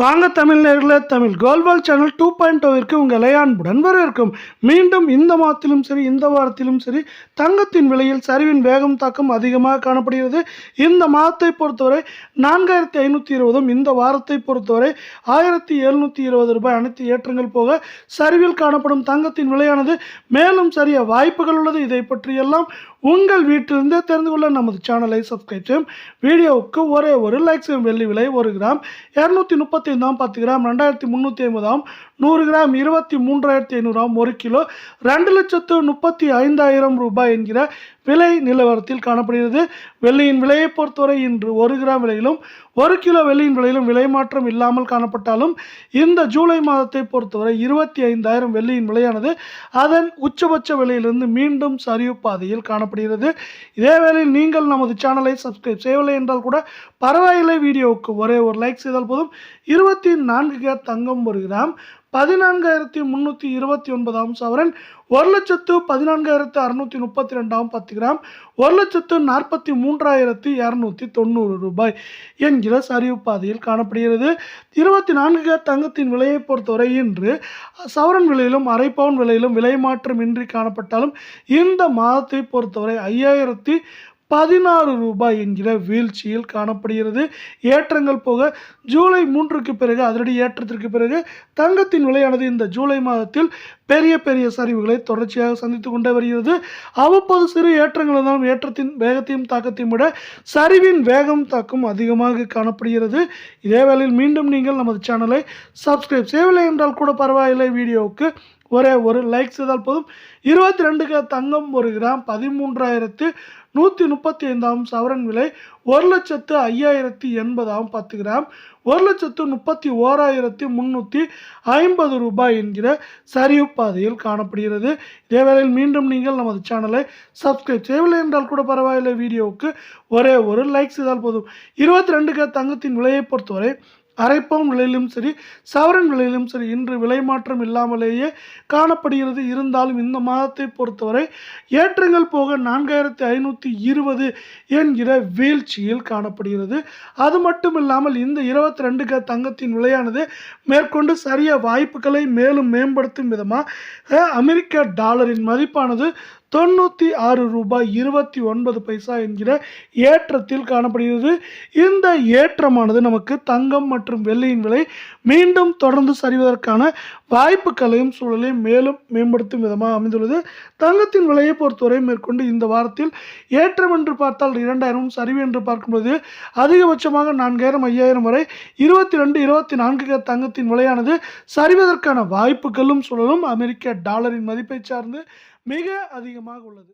வாங்க தமிழ் நேயர்களே, தமிழ் கோல்வால் சேனல் 2.0 உங்களை அன்புடன் வரவேற்கும். மீண்டும் இந்த மாதத்திலும் சரி இந்த வாரத்திலும் சரி தங்கத்தின் விலையில் சரிவின் வேகம் தாக்கம் அதிகமாக காணப்படுகிறது. இந்த மாதத்தை பொறுத்தவரை 4520, இந்த வாரத்தை பொறுத்தவரை 1720 ரூபாய் அனைத்து ஏற்றங்கள் போக சரிவில் காணப்படும் தங்கத்தின் விலையானது மேலும் சரிய வாய்ப்புகள் உள்ளது. இதை பற்றியெல்லாம் உங்கள் வீட்டிலிருந்தே தெரிந்து கொள்ள நமது சேனலை சப்ஸ்கிரைப் செய்யும். வீடியோவுக்கு ஒரே ஒரு லைக் செய்யும். வெள்ளி விலை 1 கிராம் 235, 10 கிராம் 2350, 100 கிராம் 23,500, 1 கிலோ 2,35,000 ரூபாய் என்கிற விலை நிலவரத்தில் காணப்படுகிறது. வெள்ளியின் விலையை பொறுத்தவரை இன்று 1 கிராம் விலையிலும் 1 கிலோ வெள்ளியின் விலையிலும் விலை மாற்றம் இல்லாமல் காணப்பட்டாலும் இந்த ஜூலை மாதத்தை பொறுத்தவரை 25,000 வெள்ளியின் விலையானது அதன் உச்சபட்ச விலையிலிருந்து மீண்டும் சரிவு பாதையில் காணப்படுகிறது. இதே வேளையில் நீங்கள் நமது சேனலை சப்ஸ்கிரைப் செய்யவில்லை என்றால் கூட பரவாயில்லை, வீடியோவுக்கு ஒரே ஒரு லைக் செய்தால் போதும். 24 தங்கம் 1 கிராம் 14,329 சவரன் 1,14,632, 10 கிராம் 1,43,290 ரூபாய் என்கிற சரிவு பாதையில் காணப்படுகிறது. 24 தங்கத்தின் விலையை பொறுத்தவரை இன்று சவரன் விலையிலும் அரை பவுன் விலையிலும் விலை மாற்றம் இன்றி காணப்பட்டாலும் இந்த மாதத்தை பொறுத்தவரை 5,016 ரூபாய் என்கிற வீழ்ச்சியில் காணப்படுகிறது. ஏற்றங்கள் போக ஜூலை 3க்கு பிறகு அதிரடி ஏற்றத்திற்கு பிறகு தங்கத்தின் விலையானது இந்த ஜூலை மாதத்தில் பெரிய பெரிய சரிவுகளை தொடர்ச்சியாக சந்தித்து கொண்டே வருகிறது. அவ்வப்போது சிறு ஏற்றங்கள் இருந்தாலும் ஏற்றத்தின் வேகத்தையும் தாக்கத்தையும் விட சரிவின் வேகம் தாக்கம் அதிகமாக காணப்படுகிறது. இதே வேளையில் மீண்டும் நீங்கள் நமது சேனலை சப்ஸ்கிரைப் செய்யவில்லை என்றால் கூட பரவாயில்லை, வீடியோவுக்கு ஒரே ஒரு லைக் செய்தால் போதும். 22 தங்கம் 1 கிராம் 13,135 சவரன் விலை 1,05,080, 10 கிராம் 1,31,350 ரூபாய் என்கிற சரிவு பாதையில் காணப்படுகிறது. இதே வேளையில் மீண்டும் நீங்கள் நமது சேனலை சப்ஸ்கிரைப் செய்யவில்லை என்றால் கூட பரவாயில்லை, வீடியோவுக்கு ஒரே ஒரு லைக் செய்தால் போதும். 22 தங்கத்தின் விலையை பொறுத்தவரை அரை பவுன் விலையிலும் சரி சவரன் விலையிலும் சரி இன்று விலை மாற்றம் இல்லாமலேயே காணப்படுகிறது. இருந்தாலும் இந்த மாதத்தை பொறுத்தவரை ஏற்றங்கள் போக 4,520 என்கிற வீழ்ச்சியில் காணப்படுகிறது. அது மட்டும் இல்லாமல் இந்த 22 தங்கத்தின் விலையானது மேற்கொண்டு சரிய வாய்ப்புகளை மேலும் மேம்படுத்தும் விதமாக அமெரிக்க டாலரின் மதிப்பானது 96 ரூபாய் 29 பைசா என்கிற ஏற்றத்தில் காணப்படுகிறது. இந்த ஏற்றமானது நமக்கு தங்கம் மற்றும் வெள்ளியின் விலை மீண்டும் தொடர்ந்து சரிவதற்கான வாய்ப்புகளையும் சூழலையும் மேலும் மேம்படுத்தும் விதமாக அமைந்துள்ளது. தங்கத்தின் விலையை பொறுத்தவரை மேற்கொண்டு இந்த வாரத்தில் ஏற்றம் என்று பார்த்தால் 2,000, சரிவு என்று பார்க்கும்போது அதிகபட்சமாக 4,000, 5,000 வரை 22, 24 தங்கத்தின் விலையானது சரிவதற்கான வாய்ப்புகளும் சூழலும் அமெரிக்க டாலரின் மதிப்பை சார்ந்து மிக அதிகமாக உள்ளது.